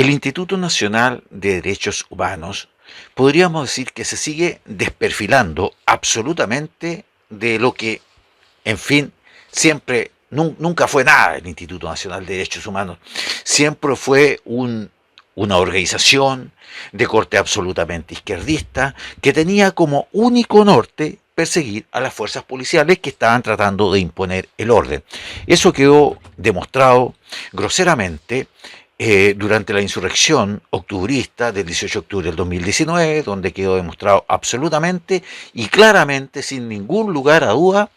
El Instituto Nacional de Derechos Humanos podríamos decir que se sigue desperfilando absolutamente de lo que, en fin, siempre, nunca fue nada el Instituto Nacional de Derechos Humanos. Siempre fue una organización de corte absolutamente izquierdista que tenía como único norte perseguir a las fuerzas policiales que estaban tratando de imponer el orden. Eso quedó demostrado groseramente durante la insurrección octubrista del 18 de octubre del 2019, donde quedó demostrado absolutamente y claramente, sin ningún lugar a duda,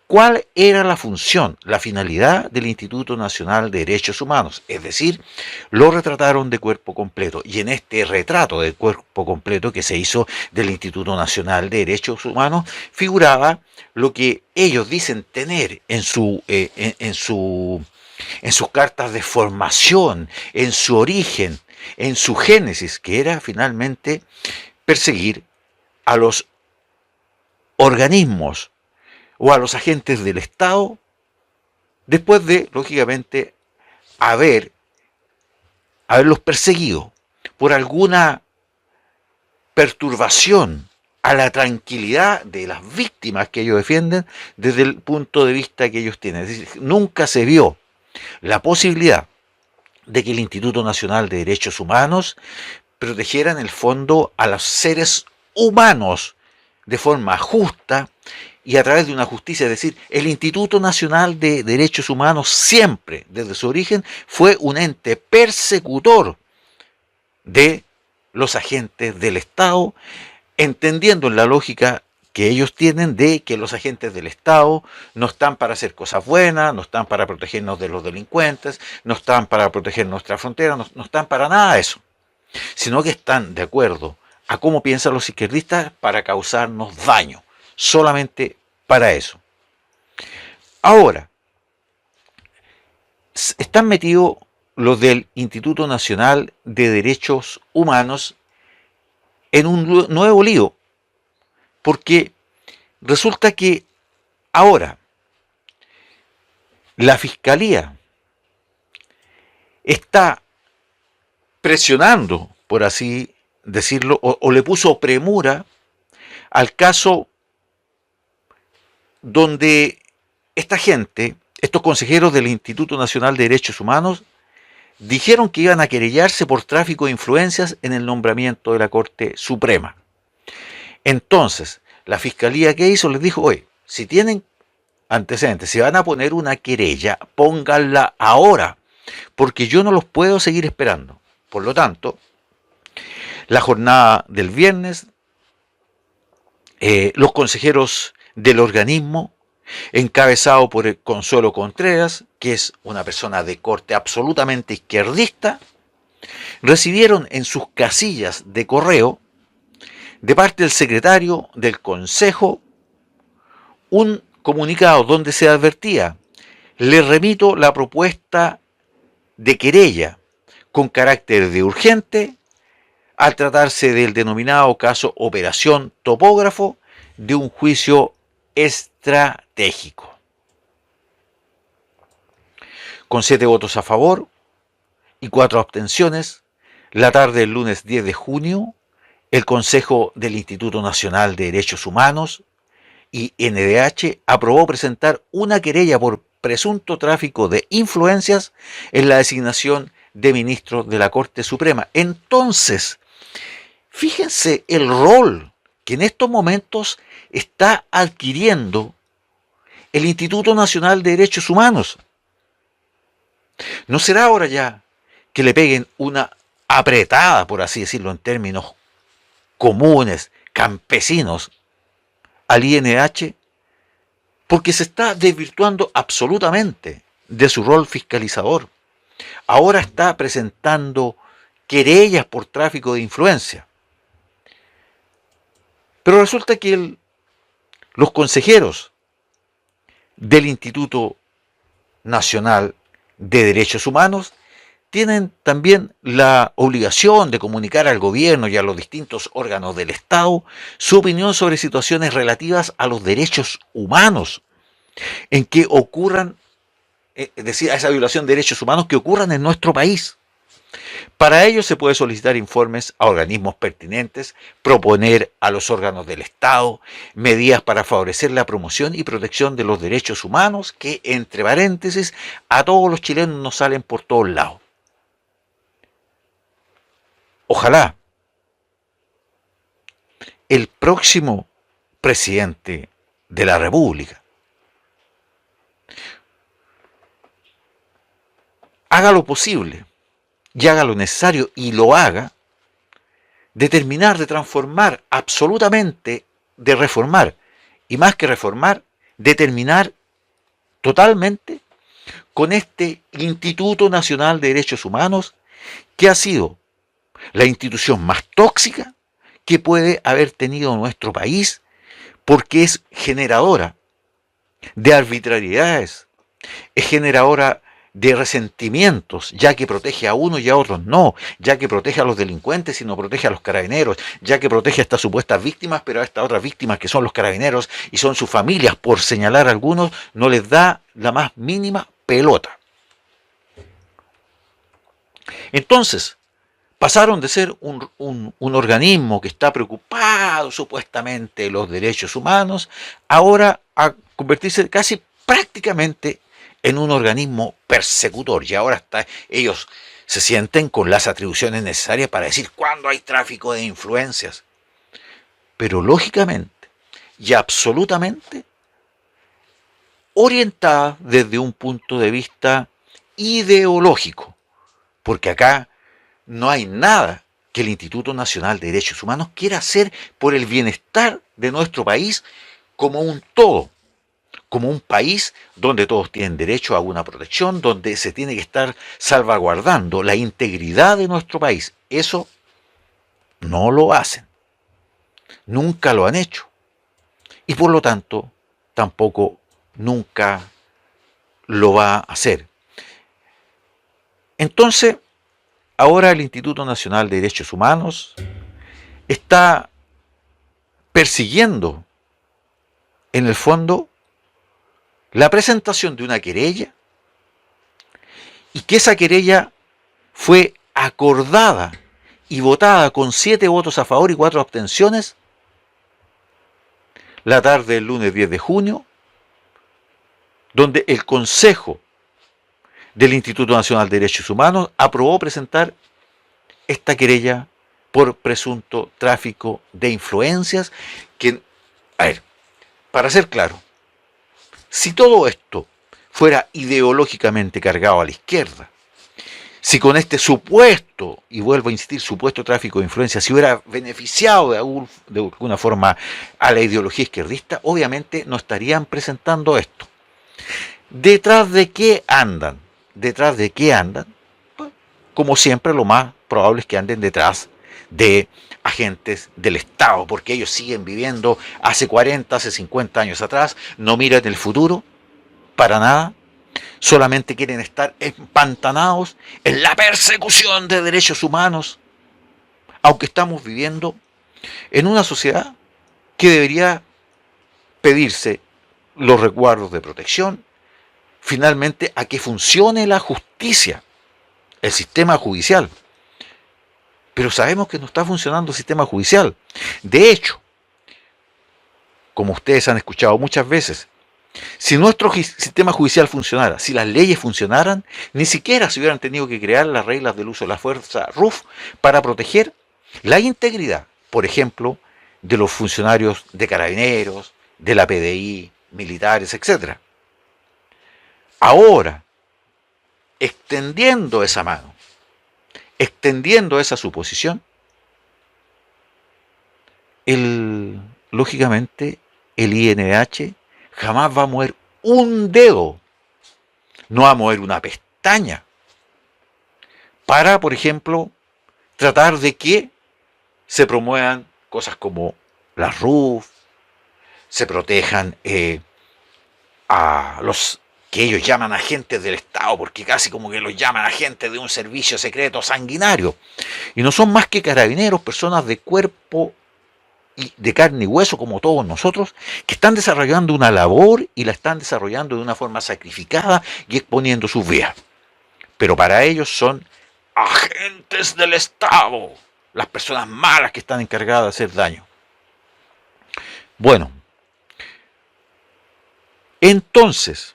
cuál era la función, la finalidad del Instituto Nacional de Derechos Humanos. Es decir, lo retrataron de cuerpo completo. Y en este retrato de cuerpo completo que se hizo del Instituto Nacional de Derechos Humanos, figuraba lo que ellos dicen tener en sus cartas de formación, en su origen, en su génesis, que era finalmente perseguir a los organismos o a los agentes del Estado, después de, lógicamente, haberlos perseguido por alguna perturbación a la tranquilidad de las víctimas que ellos defienden desde el punto de vista que ellos tienen. Es decir, nunca se vio la posibilidad de que el Instituto Nacional de Derechos Humanos protegiera en el fondo a los seres humanos de forma justa y a través de una justicia. Es decir, el Instituto Nacional de Derechos Humanos siempre, desde su origen, fue un ente persecutor de los agentes del Estado, entendiendo en la lógica que ellos tienen de que los agentes del Estado no están para hacer cosas buenas, no están para protegernos de los delincuentes, no están para proteger nuestra frontera, no están para nada de eso, sino que están de acuerdo a cómo piensan los izquierdistas para causarnos daño, solamente para eso. Ahora, están metidos los del Instituto Nacional de Derechos Humanos en un nuevo lío, porque resulta que ahora la Fiscalía está presionando, por así decirlo, o le puso premura al caso donde esta gente, estos consejeros del Instituto Nacional de Derechos Humanos, dijeron que iban a querellarse por tráfico de influencias en el nombramiento de la Corte Suprema. Entonces, la Fiscalía, ¿qué hizo? Les dijo, oye, si tienen antecedentes, si van a poner una querella, pónganla ahora, porque yo no los puedo seguir esperando. Por lo tanto, la jornada del viernes, los consejeros del organismo, encabezado por el Consuelo Contreras, que es una persona de corte absolutamente izquierdista, recibieron en sus casillas de correo, de parte del secretario del Consejo, un comunicado donde se advertía: le remito la propuesta de querella con carácter de urgente al tratarse del denominado caso Operación Topógrafo de un juicio estratégico. Con 7 votos a favor y 4 abstenciones, la tarde del lunes 10 de junio, el Consejo del Instituto Nacional de Derechos Humanos y NDH aprobó presentar una querella por presunto tráfico de influencias en la designación de ministros de la Corte Suprema. Entonces, fíjense el rol que en estos momentos está adquiriendo el Instituto Nacional de Derechos Humanos. ¿No será ahora ya que le peguen una apretada, por así decirlo, en términos comunes, campesinos, al INH? Porque se está desvirtuando absolutamente de su rol fiscalizador. Ahora está presentando querellas por tráfico de influencia. Pero resulta que los consejeros del Instituto Nacional de Derechos Humanos tienen también la obligación de comunicar al gobierno y a los distintos órganos del Estado su opinión sobre situaciones relativas a los derechos humanos en que ocurran, es decir, a esa violación de derechos humanos que ocurran en nuestro país. Para ello se puede solicitar informes a organismos pertinentes, proponer a los órganos del Estado medidas para favorecer la promoción y protección de los derechos humanos que, entre paréntesis, a todos los chilenos nos salen por todos lados. Ojalá el próximo presidente de la República haga lo posible y haga lo necesario y lo haga, de terminar de transformar absolutamente, de reformar, y más que reformar, de terminar totalmente con este Instituto Nacional de Derechos Humanos, que ha sido la institución más tóxica que puede haber tenido nuestro país, porque es generadora de arbitrariedades, es generadora de resentimientos, ya que protege a unos y a otros no, ya que protege a los delincuentes y no protege a los carabineros, ya que protege a estas supuestas víctimas, pero a estas otras víctimas que son los carabineros y son sus familias, por señalar a algunos, no les da la más mínima pelota. Entonces, pasaron de ser un organismo que está preocupado supuestamente de los derechos humanos, ahora a convertirse casi prácticamente en un organismo persecutor. Y ahora ellos se sienten con las atribuciones necesarias para decir cuándo hay tráfico de influencias. Pero lógicamente y absolutamente orientada desde un punto de vista ideológico. Porque acá no hay nada que el Instituto Nacional de Derechos Humanos quiera hacer por el bienestar de nuestro país como un todo, como un país donde todos tienen derecho a una protección, donde se tiene que estar salvaguardando la integridad de nuestro país. Eso no lo hacen, nunca lo han hecho, y por lo tanto tampoco nunca lo va a hacer. Entonces, ahora el Instituto Nacional de Derechos Humanos está persiguiendo, en el fondo, la presentación de una querella, y que esa querella fue acordada y votada con 7 votos a favor y 4 abstenciones la tarde del lunes 10 de junio, donde el Consejo del Instituto Nacional de Derechos Humanos aprobó presentar esta querella por presunto tráfico de influencias, que, a ver, para ser claro, si todo esto fuera ideológicamente cargado a la izquierda, si con este supuesto, y vuelvo a insistir, supuesto tráfico de influencias, se hubiera beneficiado de alguna forma a la ideología izquierdista, obviamente no estarían presentando esto. ¿Detrás de qué andan? ¿Detrás de qué andan? Pues, como siempre, lo más probable es que anden detrás de agentes del Estado, porque ellos siguen viviendo hace 40, hace 50 años atrás, no miran el futuro para nada, solamente quieren estar empantanados en la persecución de derechos humanos, aunque estamos viviendo en una sociedad que debería pedirse los resguardos de protección, finalmente a que funcione la justicia, el sistema judicial. Pero sabemos que no está funcionando el sistema judicial. De hecho, como ustedes han escuchado muchas veces, si nuestro sistema judicial funcionara, si las leyes funcionaran, ni siquiera se hubieran tenido que crear las reglas del uso de la fuerza RUF para proteger la integridad, por ejemplo, de los funcionarios de carabineros, de la PDI, militares, etc. Ahora, extendiendo esa mano, extendiendo esa suposición, lógicamente el INH jamás va a mover un dedo, no va a mover una pestaña, para, por ejemplo, tratar de que se promuevan cosas como la RUF, se protejan a los que ellos llaman agentes del Estado, porque casi como que los llaman agentes de un servicio secreto sanguinario, y no son más que carabineros, personas de cuerpo y de carne y hueso como todos nosotros, que están desarrollando una labor y la están desarrollando de una forma sacrificada y exponiendo sus vidas. Pero para ellos son agentes del Estado, las personas malas que están encargadas de hacer daño. Bueno, entonces,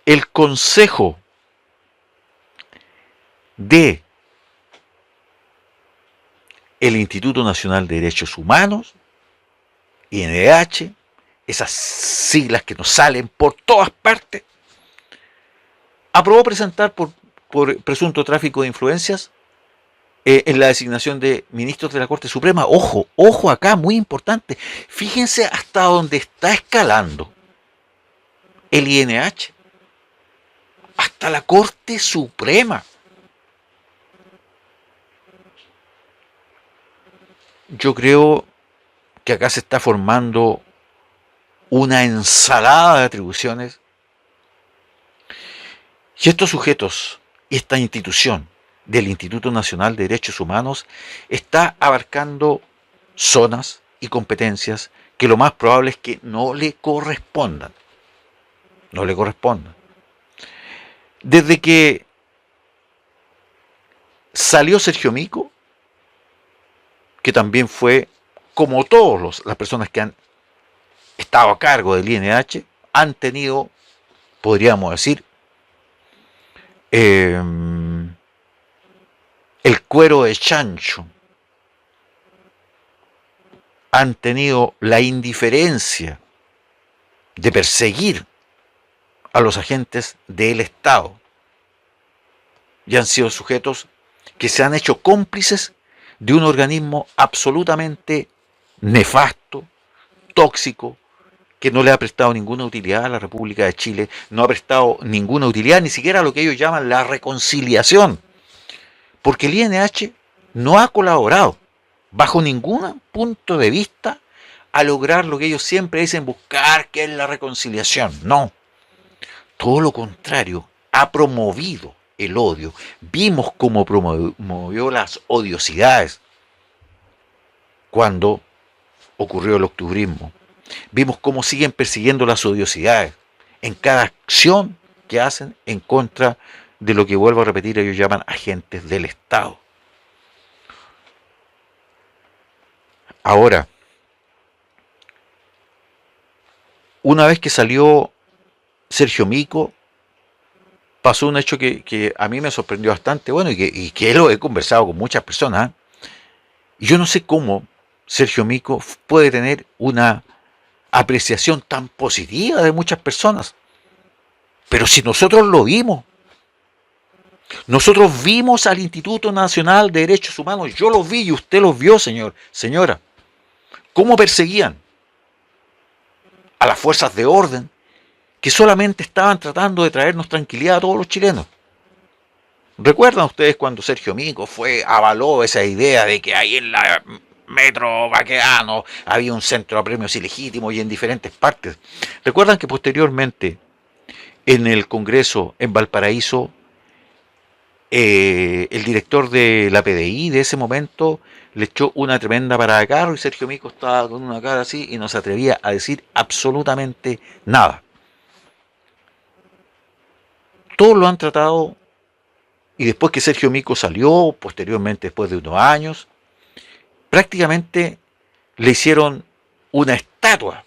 el Consejo de el Instituto Nacional de Derechos Humanos, INDH, esas siglas que nos salen por todas partes, aprobó presentar por presunto tráfico de influencias en la designación de ministros de la Corte Suprema. Ojo, ojo acá, muy importante. Fíjense hasta dónde está escalando el INH. Hasta la Corte Suprema. Yo creo que acá se está formando una ensalada de atribuciones. Y estos sujetos y esta institución del Instituto Nacional de Derechos Humanos está abarcando zonas y competencias que lo más probable es que no le correspondan. No le correspondan. Desde que salió Sergio Mico, que también fue, como todas las personas que han estado a cargo del INH, han tenido, podríamos decir, el cuero de chancho, han tenido la indiferencia de perseguir a los agentes del Estado y han sido sujetos que se han hecho cómplices de un organismo absolutamente nefasto, tóxico, que no le ha prestado ninguna utilidad a la República de Chile, no ha prestado ninguna utilidad, ni siquiera a lo que ellos llaman la reconciliación, porque el INH no ha colaborado bajo ningún punto de vista a lograr lo que ellos siempre dicen buscar, que es la reconciliación. No, todo lo contrario, ha promovido el odio. Vimos cómo promovió las odiosidades cuando ocurrió el octubrismo. Vimos cómo siguen persiguiendo las odiosidades en cada acción que hacen en contra de lo que, vuelvo a repetir, ellos llaman agentes del Estado. Ahora, una vez que salió Sergio Mico, pasó un hecho que a mí me sorprendió bastante, bueno, y que lo he conversado con muchas personas, y yo no sé cómo Sergio Mico puede tener una apreciación tan positiva de muchas personas, pero si nosotros lo vimos, nosotros vimos al Instituto Nacional de Derechos Humanos, yo los vi y usted los vio, señora, cómo perseguían a las fuerzas de orden que solamente estaban tratando de traernos tranquilidad a todos los chilenos. ¿Recuerdan ustedes cuando Sergio Mico avaló esa idea de que ahí en la Metro Baquedano había un centro de apremios ilegítimos y en diferentes partes? ¿Recuerdan que posteriormente en el Congreso en Valparaíso el director de la PDI de ese momento le echó una tremenda parada de carro y Sergio Mico estaba con una cara así y no se atrevía a decir absolutamente nada? Todos lo han tratado, y después que Sergio Mico salió, posteriormente después de unos años, prácticamente le hicieron una estatua,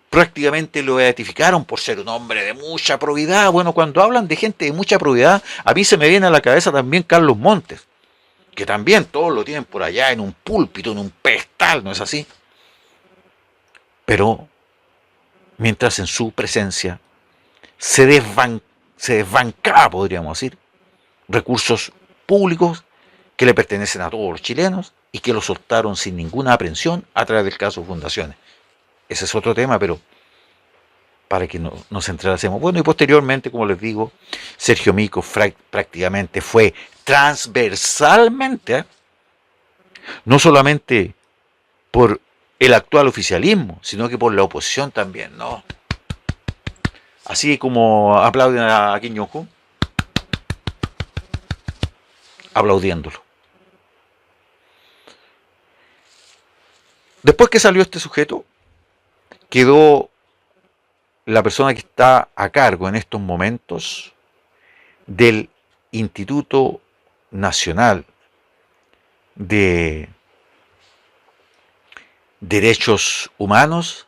prácticamente lo beatificaron por ser un hombre de mucha probidad. Bueno, cuando hablan de gente de mucha probidad, a mí se me viene a la cabeza también Carlos Montes, que también todos lo tienen por allá en un púlpito, en un pedestal, ¿no es así? Pero mientras en su presencia se desbancaba, podríamos decir, recursos públicos que le pertenecen a todos los chilenos y que lo soltaron sin ninguna aprehensión a través del caso Fundaciones. Ese es otro tema, pero para que nos entrelacemos. Bueno, y posteriormente, como les digo, Sergio Mico prácticamente fue transversalmente, no solamente por el actual oficialismo, sino que por la oposición también, ¿no? Así como aplauden a Kim Jong-un, aplaudiéndolo. Después que salió este sujeto, quedó la persona que está a cargo en estos momentos del Instituto Nacional de Derechos Humanos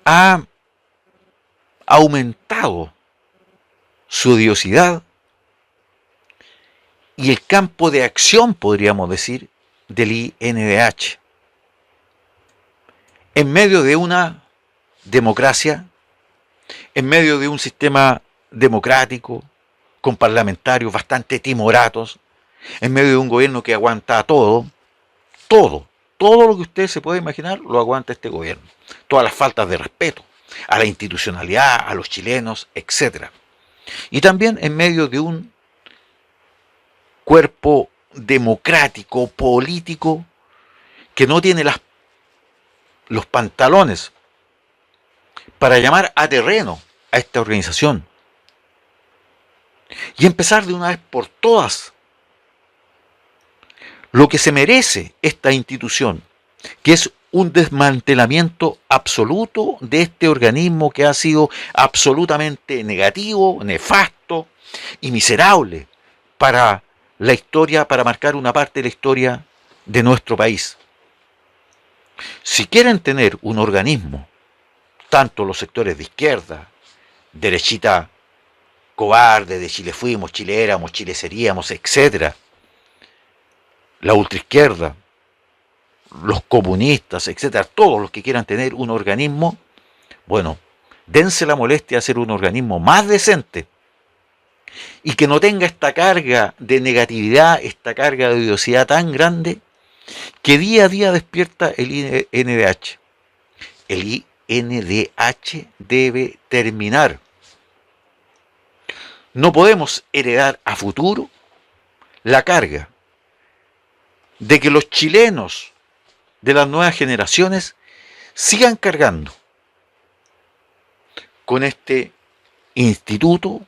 ha aumentado su odiosidad y el campo de acción, podríamos decir, del INDH. En medio de una democracia, en medio de un sistema democrático, con parlamentarios bastante timoratos, en medio de un gobierno que aguanta todo lo que usted se puede imaginar, lo aguanta este gobierno. Todas las faltas de respeto a la institucionalidad, a los chilenos, etc. Y también en medio de un cuerpo democrático, político, que no tiene los pantalones para llamar a terreno a esta organización y empezar de una vez por todas lo que se merece esta institución, que es un desmantelamiento absoluto de este organismo que ha sido absolutamente negativo, nefasto y miserable para la historia, para marcar una parte de la historia de nuestro país. Si quieren tener un organismo, tanto los sectores de izquierda, derechita cobarde, de Chile fuimos, Chile éramos, Chile seríamos, etc., la ultraizquierda, los comunistas, etcétera, todos los que quieran tener un organismo, bueno, dense la molestia de hacer un organismo más decente y que no tenga esta carga de negatividad, esta carga de odiosidad tan grande que día a día despierta el INDH. El INDH debe terminar. No podemos heredar a futuro la carga de que los chilenos de las nuevas generaciones sigan cargando con este instituto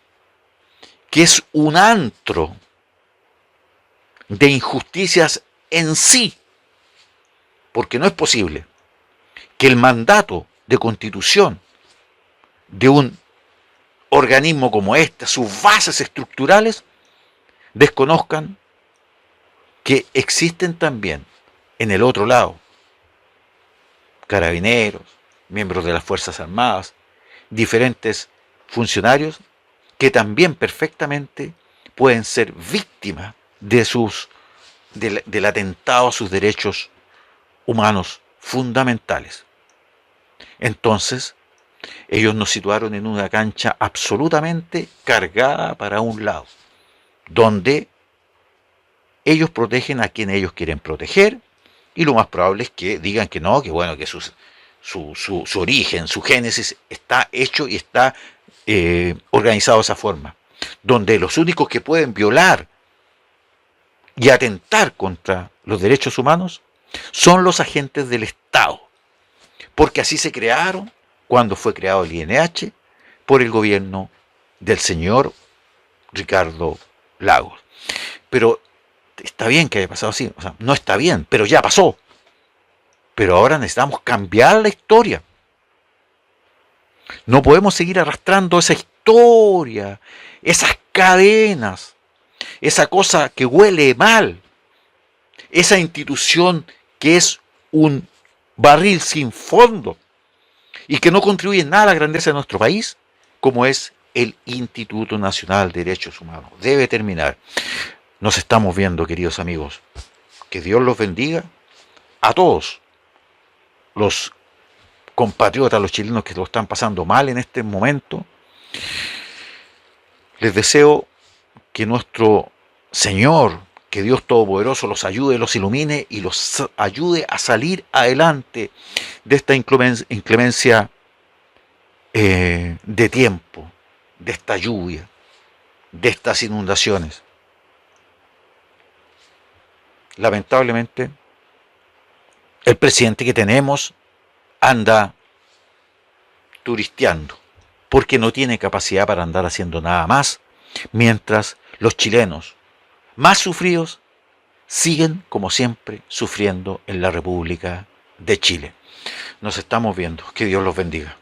que es un antro de injusticias en sí, porque no es posible que el mandato de constitución de un organismo como este, sus bases estructurales, desconozcan que existen también en el otro lado carabineros, miembros de las Fuerzas Armadas, diferentes funcionarios que también perfectamente pueden ser víctimas del atentado a sus derechos humanos fundamentales. Entonces, ellos nos situaron en una cancha absolutamente cargada para un lado, donde ellos protegen a quien ellos quieren proteger, y lo más probable es que digan que no, que bueno, que su origen, su génesis está hecho y está organizado de esa forma, donde los únicos que pueden violar y atentar contra los derechos humanos son los agentes del Estado, porque así se crearon cuando fue creado el INH por el gobierno del señor Ricardo Lagos. Pero está bien que haya pasado así, o sea, no está bien, pero ya pasó. Pero ahora necesitamos cambiar la historia. No podemos seguir arrastrando esa historia, esas cadenas, esa cosa que huele mal, esa institución que es un barril sin fondo y que no contribuye en nada a la grandeza de nuestro país, como es el Instituto Nacional de Derechos Humanos. Debe terminar. Nos estamos viendo, queridos amigos. Que Dios los bendiga a todos los compatriotas, los chilenos que lo están pasando mal en este momento. Les deseo que nuestro Señor, que Dios Todopoderoso los ayude, los ilumine y los ayude a salir adelante de esta inclemencia de tiempo, de esta lluvia, de estas inundaciones. Lamentablemente, el presidente que tenemos anda turisteando, porque no tiene capacidad para andar haciendo nada más, mientras los chilenos más sufridos siguen, como siempre, sufriendo en la República de Chile. Nos estamos viendo. Que Dios los bendiga.